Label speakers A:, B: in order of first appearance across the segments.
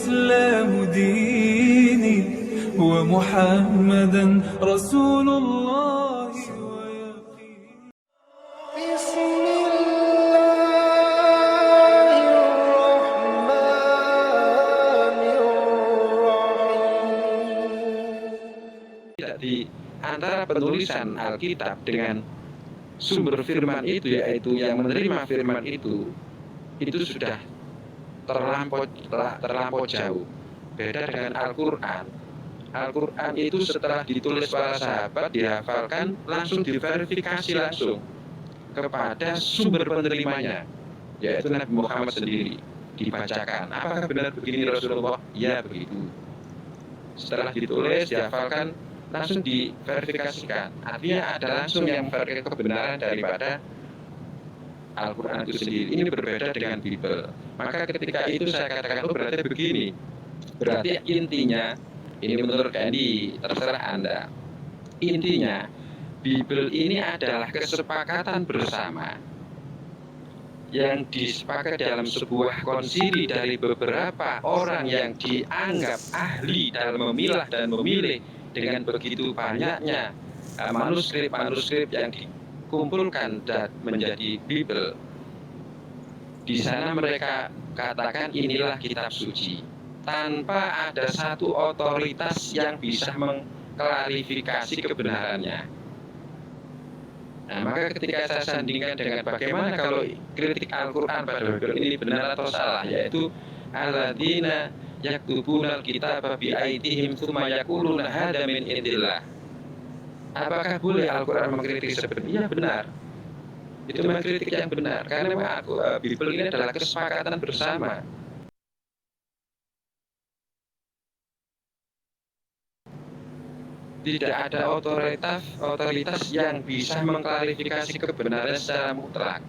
A: الإسلام ديني ومحمدا رسول الله ويقين.
B: بسم الله الرحمن الرحيم.
C: Tidak di antara penulisan Alkitab dengan sumber firman itu, yaitu yang menerima firman itu sudah terlampau jauh. Beda dengan Al-Quran. Al-Quran itu setelah ditulis para sahabat, dihafalkan, langsung diverifikasi langsung kepada sumber penerimanya, yaitu Nabi Muhammad sendiri. Dibacakan, apakah benar begini Rasulullah? Ya, begitu. Setelah ditulis, dihafalkan, langsung diverifikasikan. Artinya ada langsung yang memverifikasi kebenaran daripada Al-Quran itu sendiri. Ini berbeda dengan Bible. Maka ketika itu saya katakan, oh berarti begini. Berarti intinya, ini menurut Andy, terserah Anda. Intinya, Bible ini adalah kesepakatan bersama yang disepakati dalam sebuah konsili dari beberapa orang yang dianggap ahli dalam memilah dan memilih dengan begitu banyaknya manuskrip-manuskrip yang dikumpulkan dan menjadi Bible. Di sana mereka katakan inilah kitab suci, tanpa ada satu otoritas yang bisa mengklarifikasi kebenarannya. Nah, maka ketika saya sandingkan dengan bagaimana kalau kritik Al-Quran pada Bible ini benar atau salah, yaitu alladzina yaktubunal kitaba bi aydihim tsumma yaquluna hadza min indillah. Apakah boleh Al-Quran mengkritik seperti ini? Ya benar. Itu mengkritik yang benar, karena memang Bible ini adalah kesepakatan bersama. Tidak ada otoritas yang bisa mengklarifikasi kebenaran secara mutlak.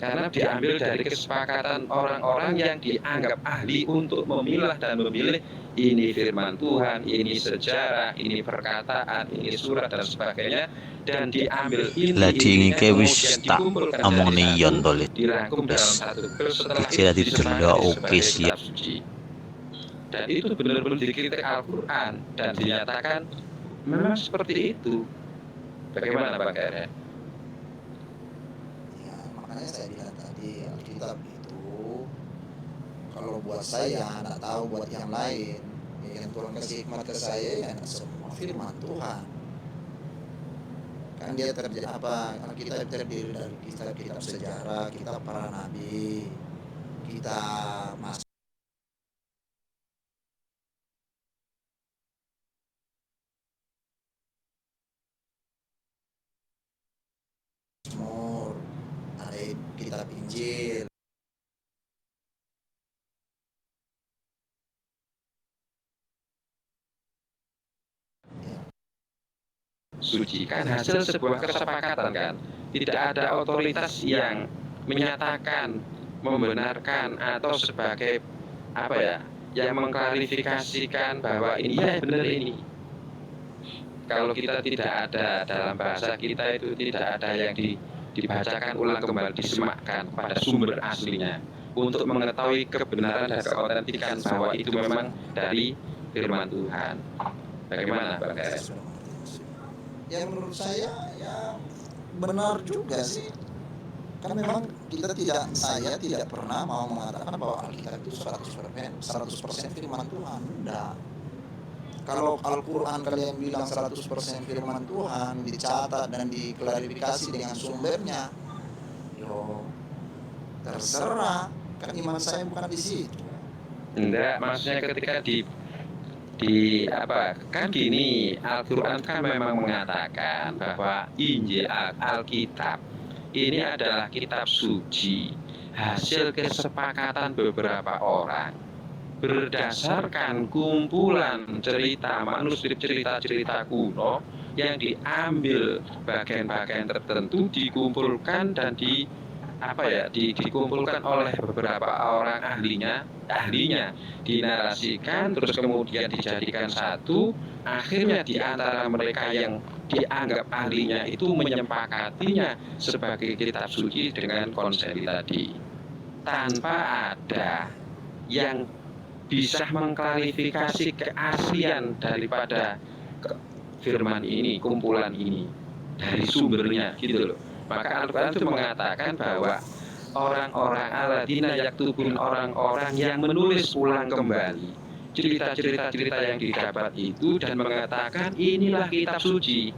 C: Karena diambil dari kesepakatan orang-orang yang dianggap ahli untuk memilah dan memilih ini firman Tuhan, ini sejarah, ini perkataan, ini surat dan sebagainya, dan diambil
D: Lagi
C: inti-intinya
D: wis
C: kemudian
D: tak
C: dikumpulkan
D: omong
C: dari
D: niyon
C: satu,
D: tole.
C: dirangkum dalam satu buku, setelah
D: Kecil
C: itu
D: tadi
C: disepakati
D: delok oke
C: sebagai
D: siap.
C: kitab suci. Dan itu benar-benar dikritik Al-Quran dan dinyatakan memang seperti itu. Bagaimana Pak Karen?
B: Ya, makanya saya bilang tadi Alkitab itu kalau buat saya, nggak tahu buat yang lain. Ya, yang Tuhan kasih hikmat ke saya ya semua firman Tuhan. Kan dia Alkitab terdiri dari kitab-kitab sejarah, kitab para nabi, kita Mazmur, ada kitab Injil.
C: Suci kan hasil sebuah kesepakatan kan. Tidak ada otoritas yang menyatakan, membenarkan atau sebagai yang mengklarifikasikan bahwa ini ya benar ini. Kalau kita tidak ada dalam bahasa kita itu tidak ada yang dibacakan ulang kembali, disemakkan pada sumber aslinya untuk mengetahui kebenaran dan keautentikan bahwa itu memang dari firman Tuhan. Bagaimana Pak Karen?
B: Ya menurut saya ya benar juga sih. Kan memang saya tidak pernah mau mengatakan bahwa Alkitab itu 100% firman Tuhan. Enggak. Kalau Al-Quran kalian bilang 100% firman Tuhan, dicatat dan diklarifikasi dengan sumbernya, yo terserah. Kan iman saya bukan di situ.
C: Enggak, maksudnya ketika kan gini, Al-Quran kan memang mengatakan bahwa Injil Alkitab ini adalah kitab suci, hasil kesepakatan beberapa orang berdasarkan kumpulan cerita, manuskrip cerita-cerita kuno yang diambil bagian-bagian tertentu, dikumpulkan dan dikumpulkan oleh beberapa orang ahlinya, dinarasikan, terus kemudian dijadikan satu. Akhirnya di antara mereka yang dianggap ahlinya itu menyepakatinya sebagai kitab suci dengan konseli tadi, tanpa ada yang bisa mengklarifikasi keaslian daripada firman ini, kumpulan ini dari sumbernya gitu loh. Maka Al-Quran itu mengatakan bahwa orang-orang alladzina yaktubun, orang-orang yang menulis ulang kembali cerita-cerita yang didapat itu dan mengatakan inilah kitab suci.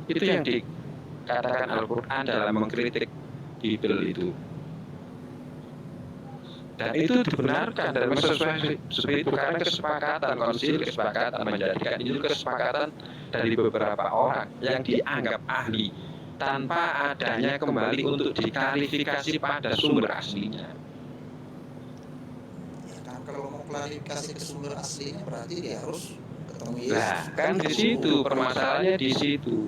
C: Itu yang dikatakan Al-Quran dalam mengkritik Bible itu. Dan itu dibenarkan dan sesuai itu karena kesepakatan konsil, kesepakatan menjadikan itu kesepakatan dari beberapa orang yang dianggap ahli tanpa adanya kembali untuk diklarifikasi pada sumber aslinya.
B: Ya kan kalau mau klarifikasi ke sumber aslinya berarti dia harus ketemu Yesus.
C: Nah, kan di situ permasalahannya di situ.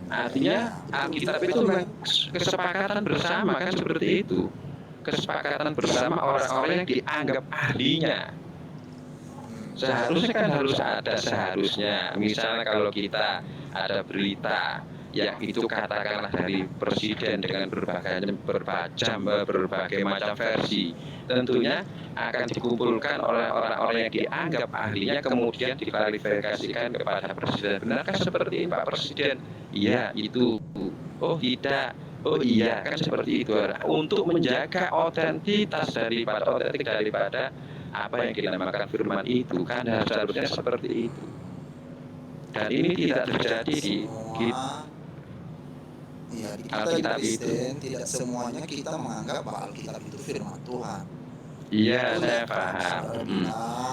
C: Artinya Alkitab itu memang kesepakatan bersama kan seperti itu. Kesepakatan bersama orang-orang yang dianggap ahlinya. Seharusnya kan harus ada seharusnya. Misalnya kalau kita ada berita yang itu katakanlah dari presiden dengan berbagai macam versi, tentunya akan dikumpulkan oleh orang-orang yang dianggap ahlinya, kemudian diklarifikasikan kepada presiden. Benarkah seperti ini Pak Presiden? Iya itu. Oh tidak. Oh iya kan seperti itu. Untuk menjaga otentik daripada apa yang dinamakan firman itu kan harusnya seperti itu. Dan ini tidak terjadi di
B: kita Kristen, tidak semuanya kita menganggap bahwa Alkitab itu firman Tuhan.
C: Iya, saya paham.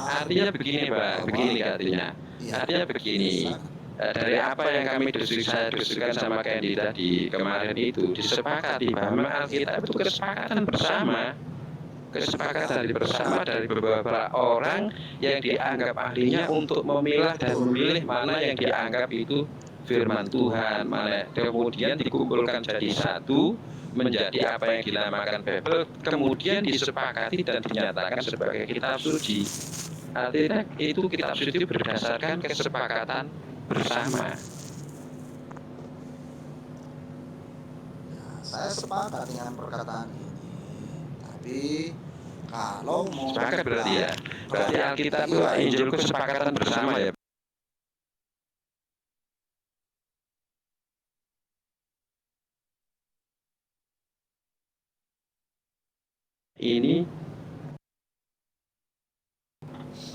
C: Artinya begini, Pak. Begini artinya. Artinya begini. Dari apa yang kami diskusikan sama Candy tadi kemarin itu disepakati bahwa Alkitab itu kesepakatan bersama. Kesepakatan bersama dari beberapa orang yang dianggap ahlinya untuk memilah dan memilih mana yang dianggap itu firman Tuhan, mana kemudian dikumpulkan jadi satu menjadi apa yang dinamakan Bible, kemudian disepakati dan dinyatakan sebagai kitab suci. Artinya itu kitab suci berdasarkan kesepakatan bersama.
B: Saya sepakat dengan perkataan ini, tapi kalau mau
C: sepakat berarti ya, berarti Alkitab itu Injil kesepakatan bersama ya. Ini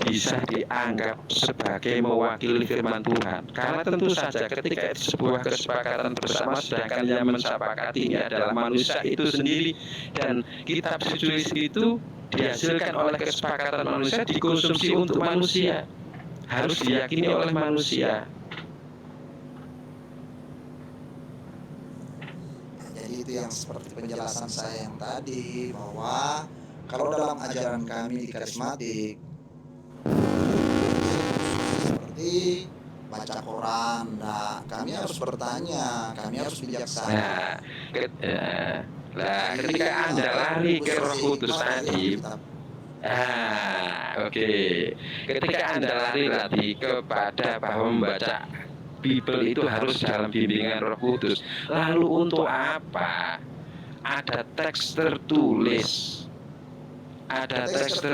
C: bisa dianggap sebagai mewakili firman Tuhan. Karena tentu saja ketika sebuah kesepakatan bersama, sedangkan yang mensepakati ini adalah manusia itu sendiri, dan kitab suci itu dihasilkan oleh kesepakatan manusia, dikonsumsi untuk manusia, harus diyakini oleh manusia.
B: Jadi itu yang seperti penjelasan saya yang tadi, bahwa kalau dalam ajaran kami di karismatik seperti baca koran, nah kami harus bertanya, kami harus bijaksana.
C: Ketika Anda lari ke Roh Kudus tadi, ketika Anda lari kepada bahwa membaca Bible itu harus dalam bimbingan Roh Kudus, lalu untuk apa? Ada teks tertulis.
B: Teks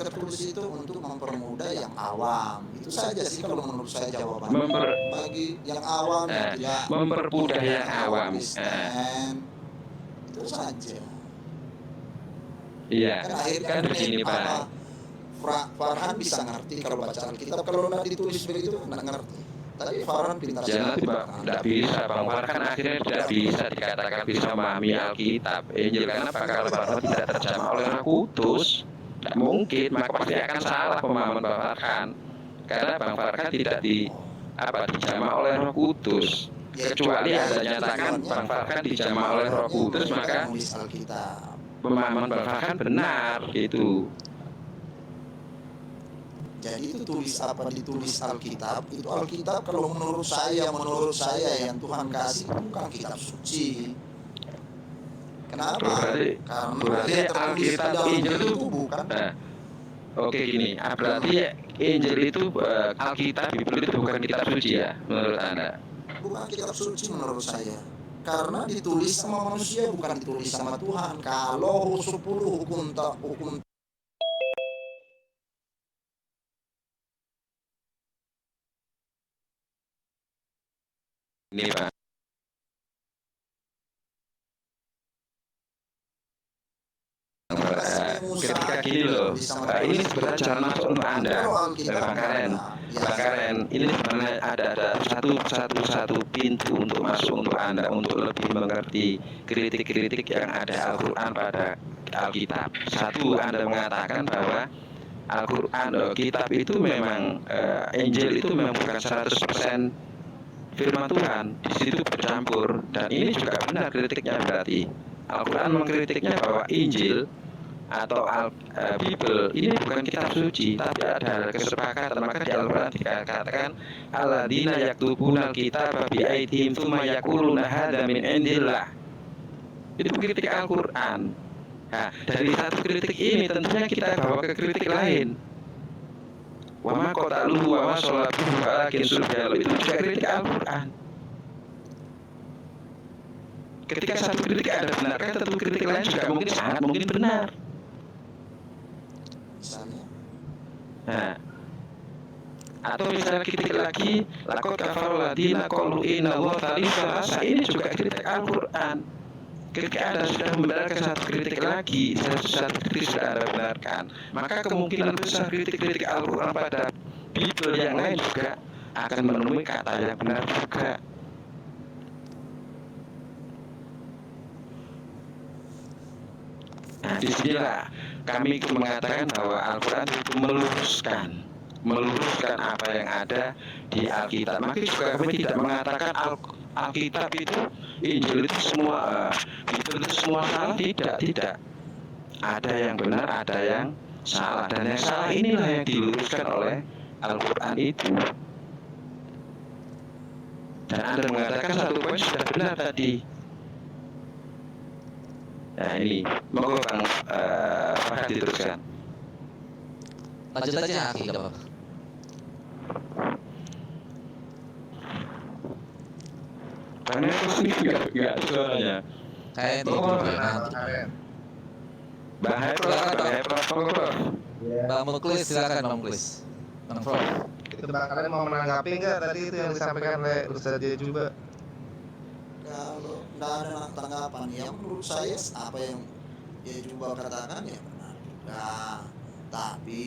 B: tertulis itu untuk mempermudah yang awam. Itu saja sih kalau menurut saya jawabannya. Bagi yang awam yang tidak
C: mempermudah yang awam.
B: Itu saja.
C: Iya. Kan begini Pak.
B: Farhan bisa ngerti kalau baca Alkitab, kalau nggak ditulis begitu nggak ngerti. Tapi Farhan pintar
C: sekali. Tidak bisa, Bang Farhan akhirnya tidak bisa dikatakan bisa memahami Alkitab, Injil, karena kalau Farhan tidak terjamah oleh Roh Kudus. Tidak mungkin, maka pasti akan salah pemahaman Bang Farhan, karena Bang Farhan tidak dijamah oleh Roh Kudus. Kecuali Anda nyatakan Bang Farhan dijamah oleh Roh Kudus, maka pemahaman Bang Farhan benar itu.
B: Jadi itu ditulis Alkitab, itu Alkitab kalau menurut saya yang Tuhan kasih bukan kitab suci. Kenapa?
C: Berarti Alkitab Injil itu bukan. Oke gini, berarti Injil itu Alkitab Bible itu bukan kitab suci ya menurut Anda?
B: Bukan kitab suci menurut saya. karena ditulis sama manusia bukan ditulis sama Tuhan. Kalau 10 hukum
C: Ini Pak, ketika gini loh, ini sebenarnya jalan masuk untuk Anda, Bang Karen. Bang Karen, ini sebenarnya ada satu pintu untuk masuk untuk Anda, untuk lebih mengerti kritik-kritik yang ada Al-Quran pada Alkitab. Satu, Anda mengatakan bahwa Al-Quran, kitab itu memang, Injil itu memang bukan 100% firman Tuhan, di situ bercampur. Dan ini juga benar kritiknya, berarti Al-Quran mengkritiknya bahwa Injil atau Bible ini bukan kitab suci, tapi ada kesepakatan. Maka di Al-Quran dikatakan alladzina yaktubuna al-kitaba bi aydihim tsumma yaquluna hadza min indillah. Itu kritik Al-Quran. Nah, dari satu kritik ini tentunya kita bawa ke kritik lain. Wa ma qataluhu wa ma salabuhu walakin subhanahu, itu juga kritik Al-Quran. Ketika satu kritik ada benar, kan tentu kritik lain juga mungkin sangat mungkin benar.
B: misalnya.
C: Nah, atau misalnya kritik lagi, laqad kafarul ladzina qalu innallaha thalithu thalatha, ini juga kritik Al-Quran. Ketika Anda sudah membenarkan satu kritik lagi, satu kritik sudah Anda benarkan, maka kemungkinan besar kritik-kritik Al-Quran pada Bible yang lain juga akan menemui kata yang benar juga. Nah, disinilah kami mengatakan bahwa Al-Quran itu meluruskan apa yang ada di Alkitab. Maka juga kami tidak mengatakan Alkitab itu, Injil itu semua, Bible itu semua salah. Tidak. Ada yang benar, ada yang salah. Dan yang salah inilah yang diluruskan oleh Al-Quran itu. Dan Anda mengatakan satu poin sudah benar tadi. Nah ini, monggo Bang Fahad diteruskan.
D: Lanjut aja Aki, gak apa-apa.
C: Bang Nefos ini enggak suaranya.
D: Kayak tidur ya nanti.
C: Bang Hepro, monggo.
D: Bang Muklis, silakan Bang Muklis. Bang Prof.
E: Itu kalian mau menanggapi nggak tadi itu yang disampaikan oleh Ustaz dia juga?
B: Kalau tidak ada tanggapan, ya menurut saya apa yang dia coba katakan ya benar juga. Tapi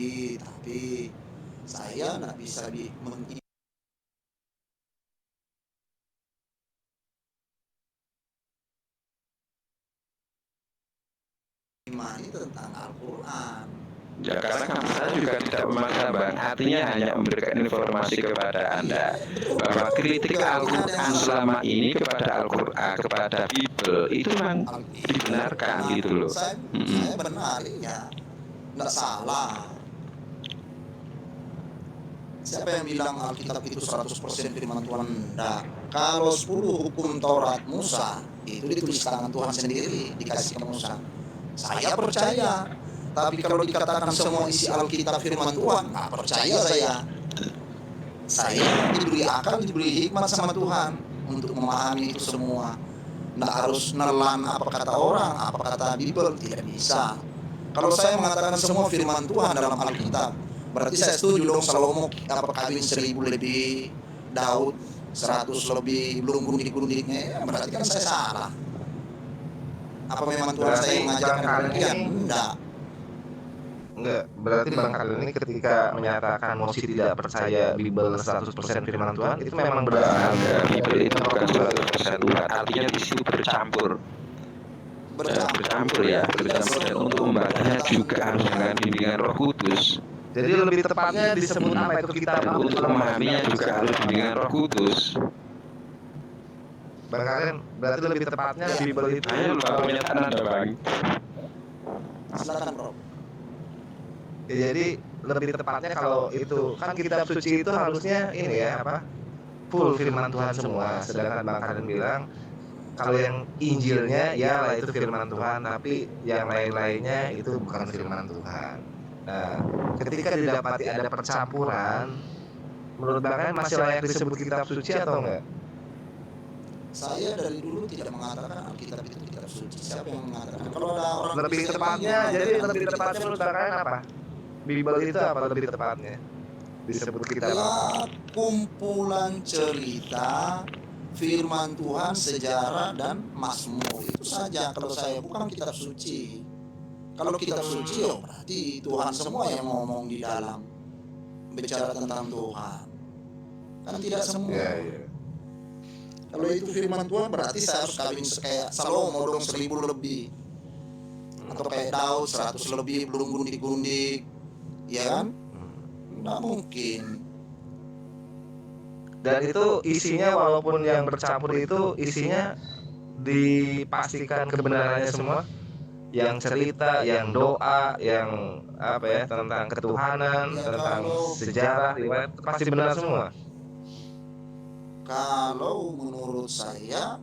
B: saya tidak bisa mengimani tentang Al-Quran.
C: Ya karena saya juga tidak memaksa Bang, artinya hanya memberikan informasi kepada Anda bahwa kritik Al-Quran selama ini kepada Al-Quran, kepada Bible itu memang dibenarkan gitu loh.
B: Saya benar ya, tidak salah. Siapa yang bilang Alkitab itu 100% firman Tuhan? Tidak. Kalau 10 hukum Taurat Musa itu ditulis tangan Tuhan sendiri, dikasih ke Musa, saya percaya. Tapi kalau dikatakan semua isi Alkitab firman Tuhan, nggak percaya saya. Saya diberi akal, diberi hikmat sama Tuhan untuk memahami itu semua. Nggak harus nelan apa kata orang, apa kata Bible, tidak bisa. Kalau saya mengatakan semua firman Tuhan dalam Alkitab, berarti saya setuju dong Salomo kawin 1000 lebih, Daud 100 lebih, belum gundik-gundiknya, berarti kan saya salah. Apa memang Tuhan saya mengajarkan demikian?
E: Enggak, berarti Bang Khalil ini ketika menyatakan Mosi tidak percaya Bible 100% firman Tuhan, itu memang benar.
C: Bible itu bukan 100% Tuhan, artinya di situ bercampur ya, bercampur, dan untuk membacanya juga harus dengan bimbingan Roh Kudus.
E: Jadi lebih tepatnya disebut apa itu kitab?
C: Untuk memahaminya juga harus bimbingan Roh Kudus.
E: Bang Khalil, berarti lebih tepatnya Bible itu.
C: Ayo lupa pernyataan Anda Bang.
B: Silakan Bro.
E: Ya, jadi lebih tepatnya kalau itu kan kitab suci itu harusnya ini ya apa? Full firman Tuhan semua. Sedangkan Bang Khalil bilang kalau yang Injilnya ya lah itu firman Tuhan, tapi yang lain-lainnya itu bukan firman Tuhan. Nah, ketika didapati ada percampuran, menurut Bang Khalil masih layak disebut kitab suci atau enggak?
B: Saya dari dulu tidak mengatakan Alkitab itu kitab suci. Siapa yang mengatakan? Kalau ada orang
E: Lebih
B: Kristen
E: tepatnya,
B: yang
E: jadi
B: mengatakan
E: lebih
B: itu
E: tepatnya
B: kitab
E: menurut
B: suci,
E: kalian apa? Bible itu apa lebih tepatnya? Disebut kitab apa?
B: ya kumpulan cerita, firman Tuhan, sejarah dan mazmur, itu saja. Kalau saya bukan kitab suci. Kalau kitab suci, oh berarti Tuhan semua yang ngomong di dalam, bicara tentang Tuhan. Kan tidak semua.
E: Iya, iya.
B: Kalau itu firman Tuhan berarti saya harus kawin kayak Salomo dong 1000 lebih. Atau kayak Daud 100 lebih belum gundik-gundik. Ya kan? Nggak mungkin.
E: Dan itu isinya walaupun yang bercampur itu isinya dipastikan kebenarannya semua. Yang cerita, yang doa, yang apa ya, tentang ketuhanan,
B: Ya,
E: tentang
B: kalau-
E: sejarah, riwayat, pasti benar semua.
B: Kalau menurut saya